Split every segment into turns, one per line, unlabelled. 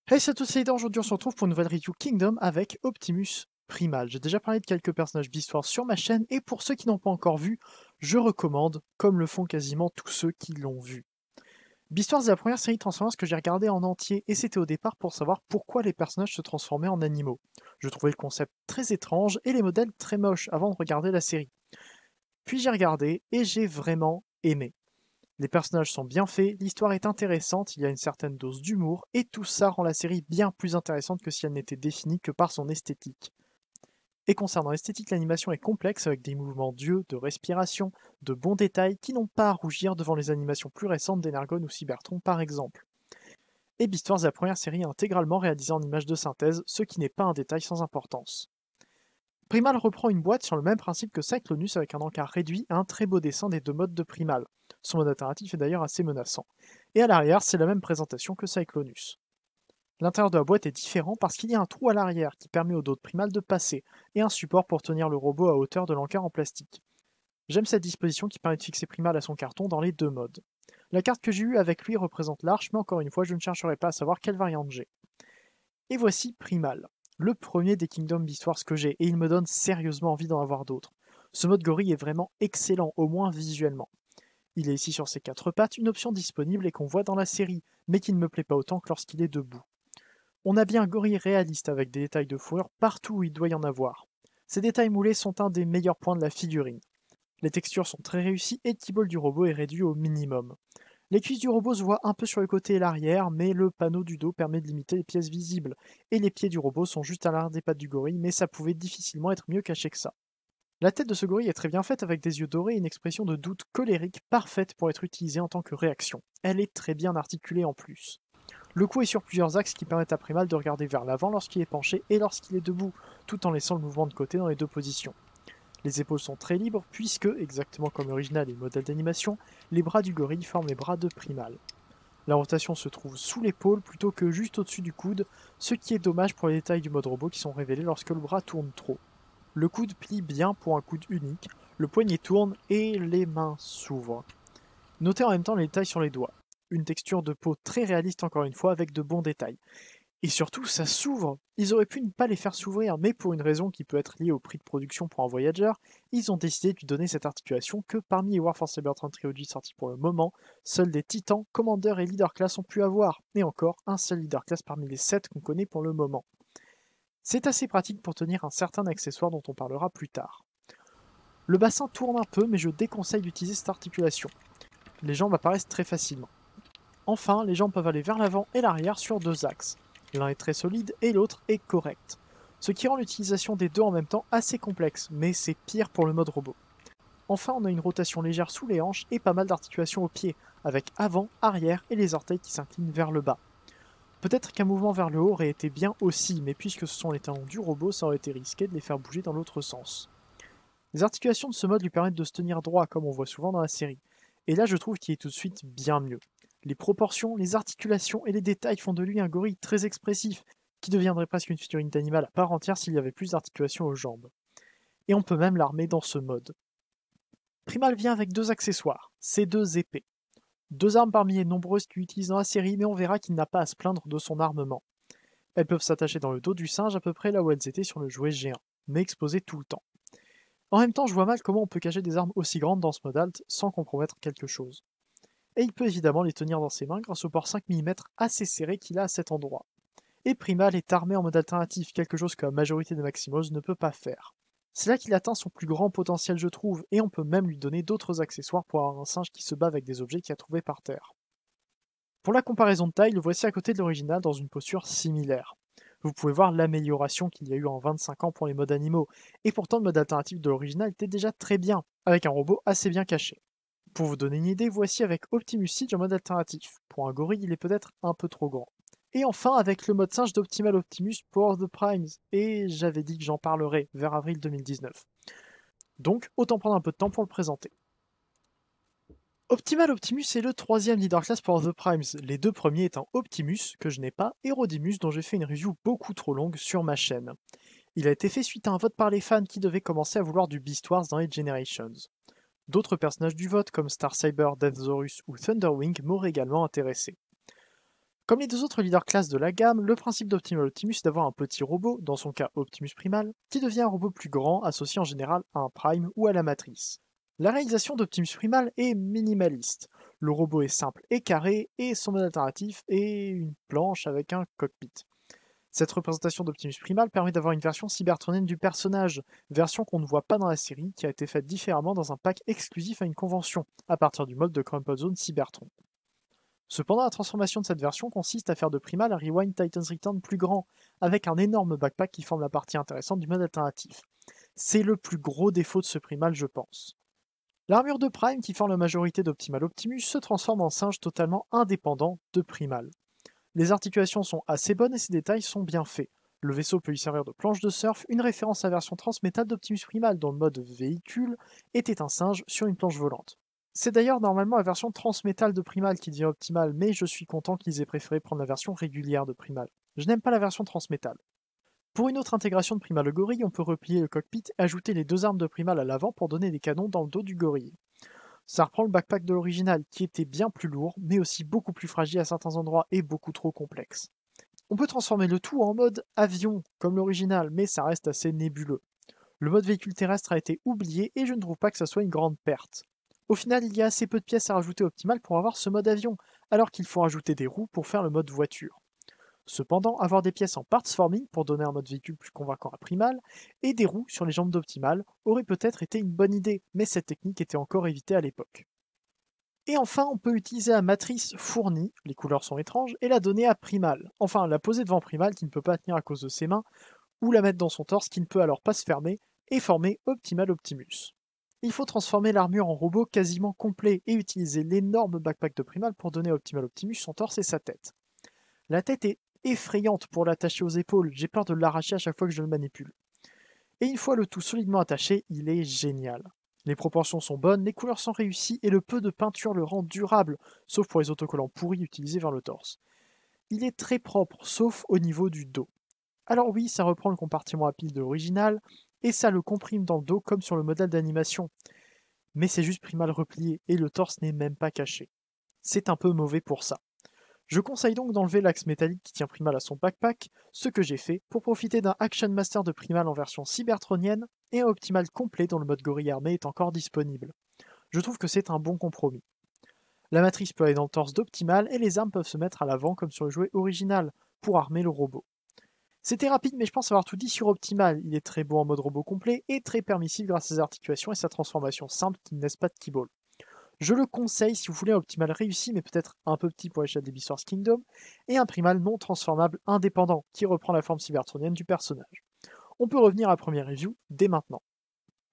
Hey, c'est à tous, c'est Ida. Aujourd'hui on se retrouve pour une nouvelle review Kingdom avec Optimus Primal. J'ai déjà parlé de quelques personnages d'histoire sur ma chaîne et pour ceux qui n'ont pas encore vu, je recommande, comme le font quasiment tous ceux qui l'ont vu. Beastars est la première série Transformers que j'ai regardée en entier et c'était au départ pour savoir pourquoi les personnages se transformaient en animaux. Je trouvais le concept très étrange et les modèles très moches avant de regarder la série. Puis j'ai regardé et j'ai vraiment aimé. Les personnages sont bien faits, l'histoire est intéressante, il y a une certaine dose d'humour, et tout ça rend la série bien plus intéressante que si elle n'était définie que par son esthétique. Et concernant l'esthétique, l'animation est complexe avec des mouvements d'yeux, de respiration, de bons détails qui n'ont pas à rougir devant les animations plus récentes d'Energon ou Cybertron par exemple. Et Beastars est la première série intégralement réalisée en images de synthèse, ce qui n'est pas un détail sans importance. Primal reprend une boîte sur le même principe que Cyclonus avec un encart réduit et un très beau dessin des deux modes de Primal. Son mode alternatif est d'ailleurs assez menaçant. Et à l'arrière, c'est la même présentation que Cyclonus. L'intérieur de la boîte est différent parce qu'il y a un trou à l'arrière qui permet au dos de Primal de passer, et un support pour tenir le robot à hauteur de l'encart en plastique. J'aime cette disposition qui permet de fixer Primal à son carton dans les deux modes. La carte que j'ai eue avec lui représente l'arche, mais encore une fois, je ne chercherai pas à savoir quelle variante j'ai. Et voici Primal, le premier des Kingdom Beast Wars que j'ai, et il me donne sérieusement envie d'en avoir d'autres. Ce mode gorille est vraiment excellent, au moins visuellement. Il est ici sur ses quatre pattes, une option disponible et qu'on voit dans la série, mais qui ne me plaît pas autant que lorsqu'il est debout. On a bien un gorille réaliste avec des détails de fourrure partout où il doit y en avoir. Ces détails moulés sont un des meilleurs points de la figurine. Les textures sont très réussies et le t-ball du robot est réduit au minimum. Les cuisses du robot se voient un peu sur le côté et l'arrière, mais le panneau du dos permet de limiter les pièces visibles, et les pieds du robot sont juste à l'arrière des pattes du gorille, mais ça pouvait difficilement être mieux caché que ça. La tête de ce gorille est très bien faite avec des yeux dorés et une expression de doute colérique parfaite pour être utilisée en tant que réaction. Elle est très bien articulée en plus. Le cou est sur plusieurs axes qui permettent à Primal de regarder vers l'avant lorsqu'il est penché et lorsqu'il est debout, tout en laissant le mouvement de côté dans les deux positions. Les épaules sont très libres puisque, exactement comme l'original et le modèle d'animation, les bras du gorille forment les bras de Primal. La rotation se trouve sous l'épaule plutôt que juste au-dessus du coude, ce qui est dommage pour les détails du mode robot qui sont révélés lorsque le bras tourne trop. Le coude plie bien pour un coude unique, le poignet tourne et les mains s'ouvrent. Notez en même temps les détails sur les doigts. Une texture de peau très réaliste encore une fois avec de bons détails. Et surtout, ça s'ouvre. Ils auraient pu ne pas les faire s'ouvrir, mais pour une raison qui peut être liée au prix de production pour un Voyager, ils ont décidé de lui donner cette articulation que parmi les War for Cybertron Trilogy sortis pour le moment, seuls des Titans, Commander et Leader Class ont pu avoir, et encore un seul Leader Class parmi les 7 qu'on connaît pour le moment. C'est assez pratique pour tenir un certain accessoire dont on parlera plus tard. Le bassin tourne un peu, mais je déconseille d'utiliser cette articulation. Les jambes apparaissent très facilement. Enfin, les jambes peuvent aller vers l'avant et l'arrière sur deux axes. L'un est très solide et l'autre est correct. Ce qui rend l'utilisation des deux en même temps assez complexe, mais c'est pire pour le mode robot. Enfin, on a une rotation légère sous les hanches et pas mal d'articulations aux pieds, avec avant, arrière et les orteils qui s'inclinent vers le bas. Peut-être qu'un mouvement vers le haut aurait été bien aussi, mais puisque ce sont les talons du robot, ça aurait été risqué de les faire bouger dans l'autre sens. Les articulations de ce mode lui permettent de se tenir droit, comme on voit souvent dans la série. Et là, je trouve qu'il est tout de suite bien mieux. Les proportions, les articulations et les détails font de lui un gorille très expressif, qui deviendrait presque une figurine d'animal à part entière s'il y avait plus d'articulations aux jambes. Et on peut même l'armer dans ce mode. Primal vient avec deux accessoires, ses deux épées. Deux armes parmi les nombreuses qu'il utilise dans la série, mais on verra qu'il n'a pas à se plaindre de son armement. Elles peuvent s'attacher dans le dos du singe à peu près là où elles étaient sur le jouet géant, mais exposées tout le temps. En même temps, je vois mal comment on peut cacher des armes aussi grandes dans ce mode alt sans compromettre quelque chose. Et il peut évidemment les tenir dans ses mains grâce au port 5 mm assez serré qu'il a à cet endroit. Et Primal est armé en mode alternatif, quelque chose que la majorité des Maximos ne peut pas faire. C'est là qu'il atteint son plus grand potentiel je trouve, et on peut même lui donner d'autres accessoires pour avoir un singe qui se bat avec des objets qu'il a trouvés par terre. Pour la comparaison de taille, le voici à côté de l'original dans une posture similaire. Vous pouvez voir l'amélioration qu'il y a eu en 25 ans pour les modes animaux, et pourtant le mode alternatif de l'original était déjà très bien, avec un robot assez bien caché. Pour vous donner une idée, voici avec Optimus Siege en mode alternatif. Pour un gorille, il est peut-être un peu trop grand. Et enfin avec le mode singe d'Optimal Optimus pour The Primes, et j'avais dit que j'en parlerai vers avril 2019. Donc autant prendre un peu de temps pour le présenter. Optimal Optimus est le troisième leader class pour The Primes, les deux premiers étant Optimus, que je n'ai pas, et Rodimus, dont j'ai fait une review beaucoup trop longue sur ma chaîne. Il a été fait suite à un vote par les fans qui devaient commencer à vouloir du Beast Wars dans les Generations. D'autres personnages du vote, comme Star Saber, Deathsaurus ou Thunderwing, m'auraient également intéressé. Comme les deux autres leaders classe de la gamme, le principe d'Optimal Optimus est d'avoir un petit robot, dans son cas Optimus Primal, qui devient un robot plus grand, associé en général à un Prime ou à la Matrice. La réalisation d'Optimus Primal est minimaliste. Le robot est simple et carré, et son mode alternatif est une planche avec un cockpit. Cette représentation d'Optimus Primal permet d'avoir une version cybertronienne du personnage, version qu'on ne voit pas dans la série, qui a été faite différemment dans un pack exclusif à une convention, à partir du mode de Crumple Zone Cybertron. Cependant, la transformation de cette version consiste à faire de Primal un Rewind Titan's Return plus grand, avec un énorme backpack qui forme la partie intéressante du mode alternatif. C'est le plus gros défaut de ce Primal, je pense. L'armure de Prime, qui forme la majorité d'Optimal Optimus, se transforme en singe totalement indépendant de Primal. Les articulations sont assez bonnes et ces détails sont bien faits. Le vaisseau peut y servir de planche de surf, une référence à la version transmétal d'Optimus Primal dont le mode véhicule était un singe sur une planche volante. C'est d'ailleurs normalement la version transmétal de Primal qui devient optimale, mais je suis content qu'ils aient préféré prendre la version régulière de Primal. Je n'aime pas la version transmétal. Pour une autre intégration de Primal au gorille, on peut replier le cockpit et ajouter les deux armes de Primal à l'avant pour donner des canons dans le dos du gorille. Ça reprend le backpack de l'original qui était bien plus lourd, mais aussi beaucoup plus fragile à certains endroits et beaucoup trop complexe. On peut transformer le tout en mode avion, comme l'original, mais ça reste assez nébuleux. Le mode véhicule terrestre a été oublié et je ne trouve pas que ça soit une grande perte. Au final, il y a assez peu de pièces à rajouter au Optimal pour avoir ce mode avion, alors qu'il faut rajouter des roues pour faire le mode voiture. Cependant, avoir des pièces en parts forming pour donner un mode véhicule plus convaincant à Primal, et des roues sur les jambes d'Optimal aurait peut-être été une bonne idée, mais cette technique était encore évitée à l'époque. Et enfin, on peut utiliser la matrice fournie, les couleurs sont étranges, et la donner à Primal. Enfin, la poser devant Primal qui ne peut pas tenir à cause de ses mains, ou la mettre dans son torse qui ne peut alors pas se fermer, et former Optimal Optimus. Il faut transformer l'armure en robot quasiment complet et utiliser l'énorme backpack de Primal pour donner à Optimal Optimus son torse et sa tête. La tête est effrayante pour l'attacher aux épaules, j'ai peur de l'arracher à chaque fois que je le manipule. Et une fois le tout solidement attaché, il est génial. Les proportions sont bonnes, les couleurs sont réussies et le peu de peinture le rend durable, sauf pour les autocollants pourris utilisés vers le torse. Il est très propre, sauf au niveau du dos. Alors oui, ça reprend le compartiment à pile de l'original, et ça le comprime dans le dos comme sur le modèle d'animation. Mais c'est juste Primal replié, et le torse n'est même pas caché. C'est un peu mauvais pour ça. Je conseille donc d'enlever l'axe métallique qui tient Primal à son backpack, ce que j'ai fait, pour profiter d'un Action Master de Primal en version cybertronienne, et un Optimal complet dont le mode gorille armé est encore disponible. Je trouve que c'est un bon compromis. La matrice peut aller dans le torse d'Optimal, et les armes peuvent se mettre à l'avant comme sur le jouet original, pour armer le robot. C'était rapide, mais je pense avoir tout dit sur Optimal. Il est très beau en mode robot complet et très permissif grâce à ses articulations et sa transformation simple qui ne laisse pas de T-ball. Je le conseille si vous voulez un Optimal réussi, mais peut-être un peu petit pour l'échelle des Beast Wars Kingdom, et un Primal non transformable indépendant qui reprend la forme cybertronienne du personnage. On peut revenir à la première review dès maintenant.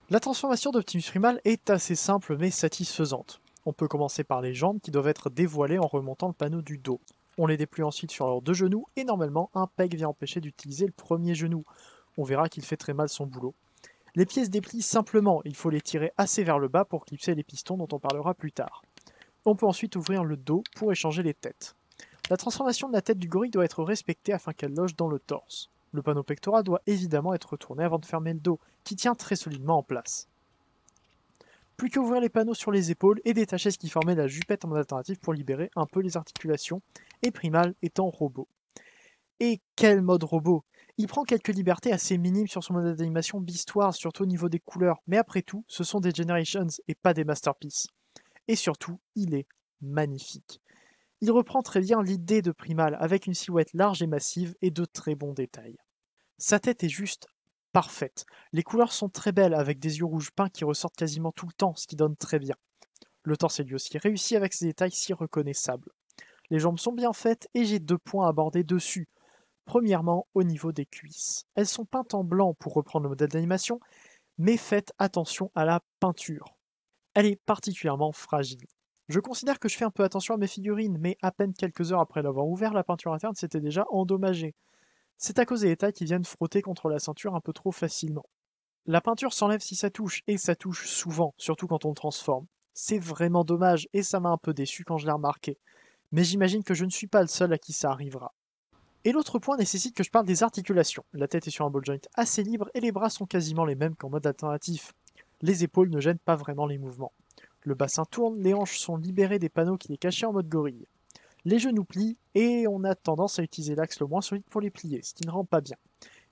La transformation d'Optimus Primal est assez simple mais satisfaisante. On peut commencer par les jambes qui doivent être dévoilées en remontant le panneau du dos. On les déplie ensuite sur leurs deux genoux et normalement un peg vient empêcher d'utiliser le premier genou. On verra qu'il fait très mal son boulot. Les pieds se déplient simplement, il faut les tirer assez vers le bas pour clipser les pistons dont on parlera plus tard. On peut ensuite ouvrir le dos pour échanger les têtes. La transformation de la tête du gorille doit être respectée afin qu'elle loge dans le torse. Le panneau pectoral doit évidemment être retourné avant de fermer le dos, qui tient très solidement en place. Plus qu'à ouvrir les panneaux sur les épaules et détacher ce qui formait la jupette en mode alternatif pour libérer un peu les articulations, et Primal étant robot. Et quel mode robot! Il prend quelques libertés assez minimes sur son mode d'animation Beast Wars, surtout au niveau des couleurs, mais après tout, ce sont des Generations et pas des Masterpieces. Et surtout, il est magnifique. Il reprend très bien l'idée de Primal, avec une silhouette large et massive et de très bons détails. Sa tête est juste parfaite. Les couleurs sont très belles, avec des yeux rouges peints qui ressortent quasiment tout le temps, ce qui donne très bien. Le torse est lui aussi réussi avec ses détails si reconnaissables. Les jambes sont bien faites et j'ai 2 points à aborder dessus. Premièrement, au niveau des cuisses. Elles sont peintes en blanc pour reprendre le modèle d'animation, mais faites attention à la peinture. Elle est particulièrement fragile. Je considère que je fais un peu attention à mes figurines, mais à peine quelques heures après l'avoir ouvert, la peinture interne s'était déjà endommagée. C'est à cause des détails qui viennent frotter contre la ceinture un peu trop facilement. La peinture s'enlève si ça touche, et ça touche souvent, surtout quand on le transforme. C'est vraiment dommage, et ça m'a un peu déçu quand je l'ai remarqué. Mais j'imagine que je ne suis pas le seul à qui ça arrivera. Et l'autre point nécessite que je parle des articulations. La tête est sur un ball joint assez libre et les bras sont quasiment les mêmes qu'en mode alternatif. Les épaules ne gênent pas vraiment les mouvements. Le bassin tourne, les hanches sont libérées des panneaux qui les cachaient en mode gorille. Les genoux plient et on a tendance à utiliser l'axe le moins solide pour les plier, ce qui ne rend pas bien.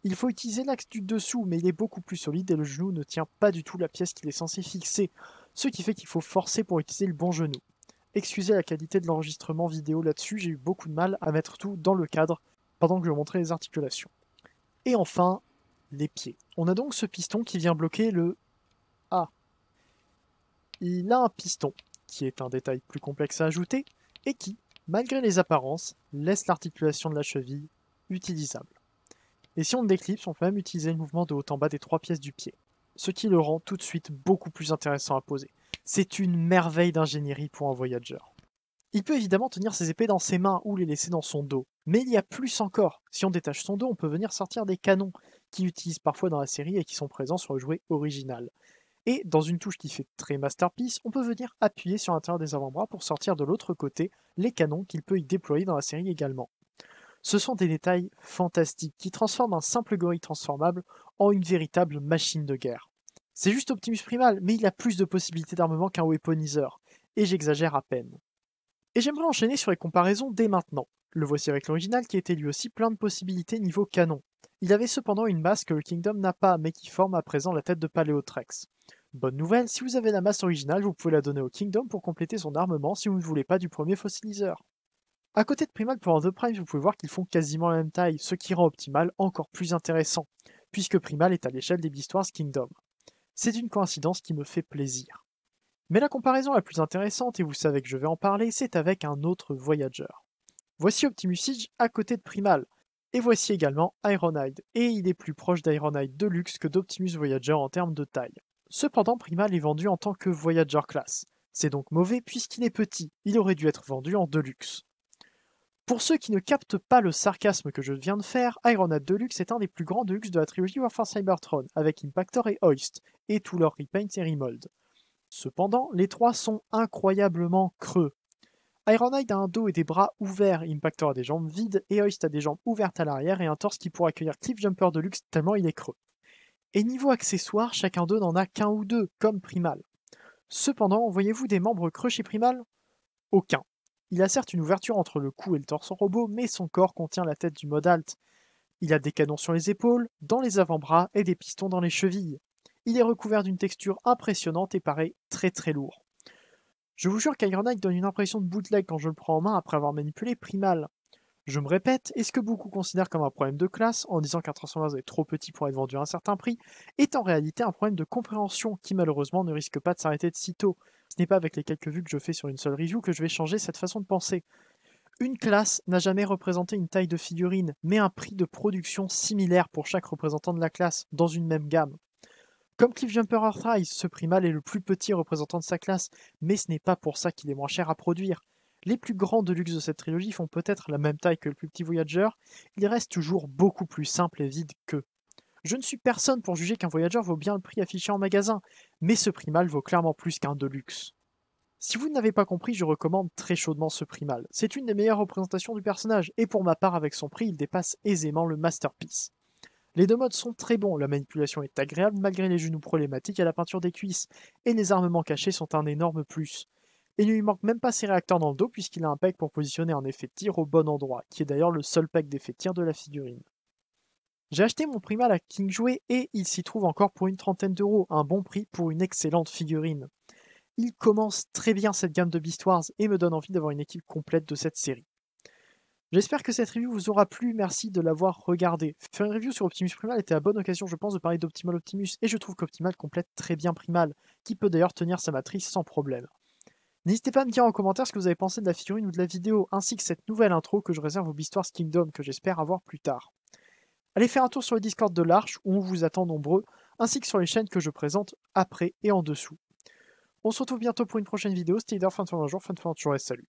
Il faut utiliser l'axe du dessous, mais il est beaucoup plus solide et le genou ne tient pas du tout la pièce qu'il est censé fixer, ce qui fait qu'il faut forcer pour utiliser le bon genou. Excusez la qualité de l'enregistrement vidéo là-dessus, j'ai eu beaucoup de mal à mettre tout dans le cadre pendant que je montrais les articulations. Et enfin, les pieds. On a donc ce piston qui vient bloquer le A. Il a un piston, qui est un détail plus complexe à ajouter, et qui, malgré les apparences, laisse l'articulation de la cheville utilisable. Et si on déclipse, on peut même utiliser le mouvement de haut en bas des 3 pièces du pied, ce qui le rend tout de suite beaucoup plus intéressant à poser. C'est une merveille d'ingénierie pour un voyageur. Il peut évidemment tenir ses épées dans ses mains ou les laisser dans son dos, mais il y a plus encore. Si on détache son dos, on peut venir sortir des canons qu'il utilise parfois dans la série et qui sont présents sur le jouet original. Et dans une touche qui fait très masterpiece, on peut venir appuyer sur l'intérieur des avant-bras pour sortir de l'autre côté les canons qu'il peut y déployer dans la série également. Ce sont des détails fantastiques qui transforment un simple gorille transformable en une véritable machine de guerre. C'est juste Optimus Primal, mais il a plus de possibilités d'armement qu'un weaponizer, et j'exagère à peine. Et j'aimerais enchaîner sur les comparaisons dès maintenant. Le voici avec l'original qui était lui aussi plein de possibilités niveau canon. Il avait cependant une masse que le Kingdom n'a pas, mais qui forme à présent la tête de Paléotrex. Bonne nouvelle, si vous avez la masse originale, vous pouvez la donner au Kingdom pour compléter son armement si vous ne voulez pas du premier fossiliseur. À côté de Primal pour The Prime, vous pouvez voir qu'ils font quasiment la même taille, ce qui rend Optimal encore plus intéressant, puisque Primal est à l'échelle des Beast Wars Kingdom. C'est une coïncidence qui me fait plaisir. Mais la comparaison la plus intéressante, et vous savez que je vais en parler, c'est avec un autre Voyager. Voici Optimus Siege à côté de Primal, et voici également Ironhide, et il est plus proche d'Ironhide Deluxe que d'Optimus Voyager en termes de taille. Cependant, Primal est vendu en tant que Voyager Class. C'est donc mauvais puisqu'il est petit, il aurait dû être vendu en Deluxe. Pour ceux qui ne captent pas le sarcasme que je viens de faire, Ironhide Deluxe est un des plus grands Deluxe de la trilogie Warfare Cybertron, avec Impactor et Hoist, et tous leurs repaints et remolds. Cependant, les trois sont incroyablement creux. Ironhide a un dos et des bras ouverts, Impactor a des jambes vides, et Hoist a des jambes ouvertes à l'arrière et un torse qui pourrait accueillir Cliffjumper Deluxe tellement il est creux. Et niveau accessoires, chacun d'eux n'en a qu'un ou deux, comme Primal. Cependant, voyez-vous des membres creux chez Primal? Aucun. Il a certes une ouverture entre le cou et le torse robot, mais son corps contient la tête du mode alt. Il a des canons sur les épaules, dans les avant-bras et des pistons dans les chevilles. Il est recouvert d'une texture impressionnante et paraît très très lourd. Je vous jure qu'Ironhide donne une impression de bootleg quand je le prends en main après avoir manipulé Primal. Je me répète, et ce que beaucoup considèrent comme un problème de classe, en disant qu'un Transformers est trop petit pour être vendu à un certain prix, est en réalité un problème de compréhension qui malheureusement ne risque pas de s'arrêter de sitôt. Ce n'est pas avec les quelques vues que je fais sur une seule review que je vais changer cette façon de penser. Une classe n'a jamais représenté une taille de figurine, mais un prix de production similaire pour chaque représentant de la classe, dans une même gamme. Comme Cliffjumper Earthrise, ce Primal est le plus petit représentant de sa classe, mais ce n'est pas pour ça qu'il est moins cher à produire. Les plus grands Deluxe de cette trilogie font peut-être la même taille que le plus petit Voyager, il reste toujours beaucoup plus simple et vide qu'eux. Je ne suis personne pour juger qu'un Voyager vaut bien le prix affiché en magasin, mais ce Primal vaut clairement plus qu'un Deluxe. Si vous n'avez pas compris, je recommande très chaudement ce Primal. C'est une des meilleures représentations du personnage, et pour ma part, avec son prix, il dépasse aisément le Masterpiece. Les deux modes sont très bons, la manipulation est agréable malgré les genoux problématiques et la peinture des cuisses, et les armements cachés sont un énorme plus. Et il ne lui manque même pas ses réacteurs dans le dos puisqu'il a un peg pour positionner un effet de tir au bon endroit, qui est d'ailleurs le seul peg d'effet de tir de la figurine. J'ai acheté mon Primal à King Jouet et il s'y trouve encore pour une trentaine d'euros, un bon prix pour une excellente figurine. Il commence très bien cette gamme de Beast Wars et me donne envie d'avoir une équipe complète de cette série. J'espère que cette review vous aura plu, merci de l'avoir regardé. Faire une review sur Optimus Primal était la bonne occasion je pense de parler d'Optimal Optimus et je trouve qu'Optimal complète très bien Primal, qui peut d'ailleurs tenir sa matrice sans problème. N'hésitez pas à me dire en commentaire ce que vous avez pensé de la figurine ou de la vidéo, ainsi que cette nouvelle intro que je réserve au Beast Wars Kingdom que j'espère avoir plus tard. Allez faire un tour sur le Discord de l'Arche où on vous attend nombreux, ainsi que sur les chaînes que je présente après et en dessous. On se retrouve bientôt pour une prochaine vidéo, c'était Leader, fin de jour, fin de journée, salut.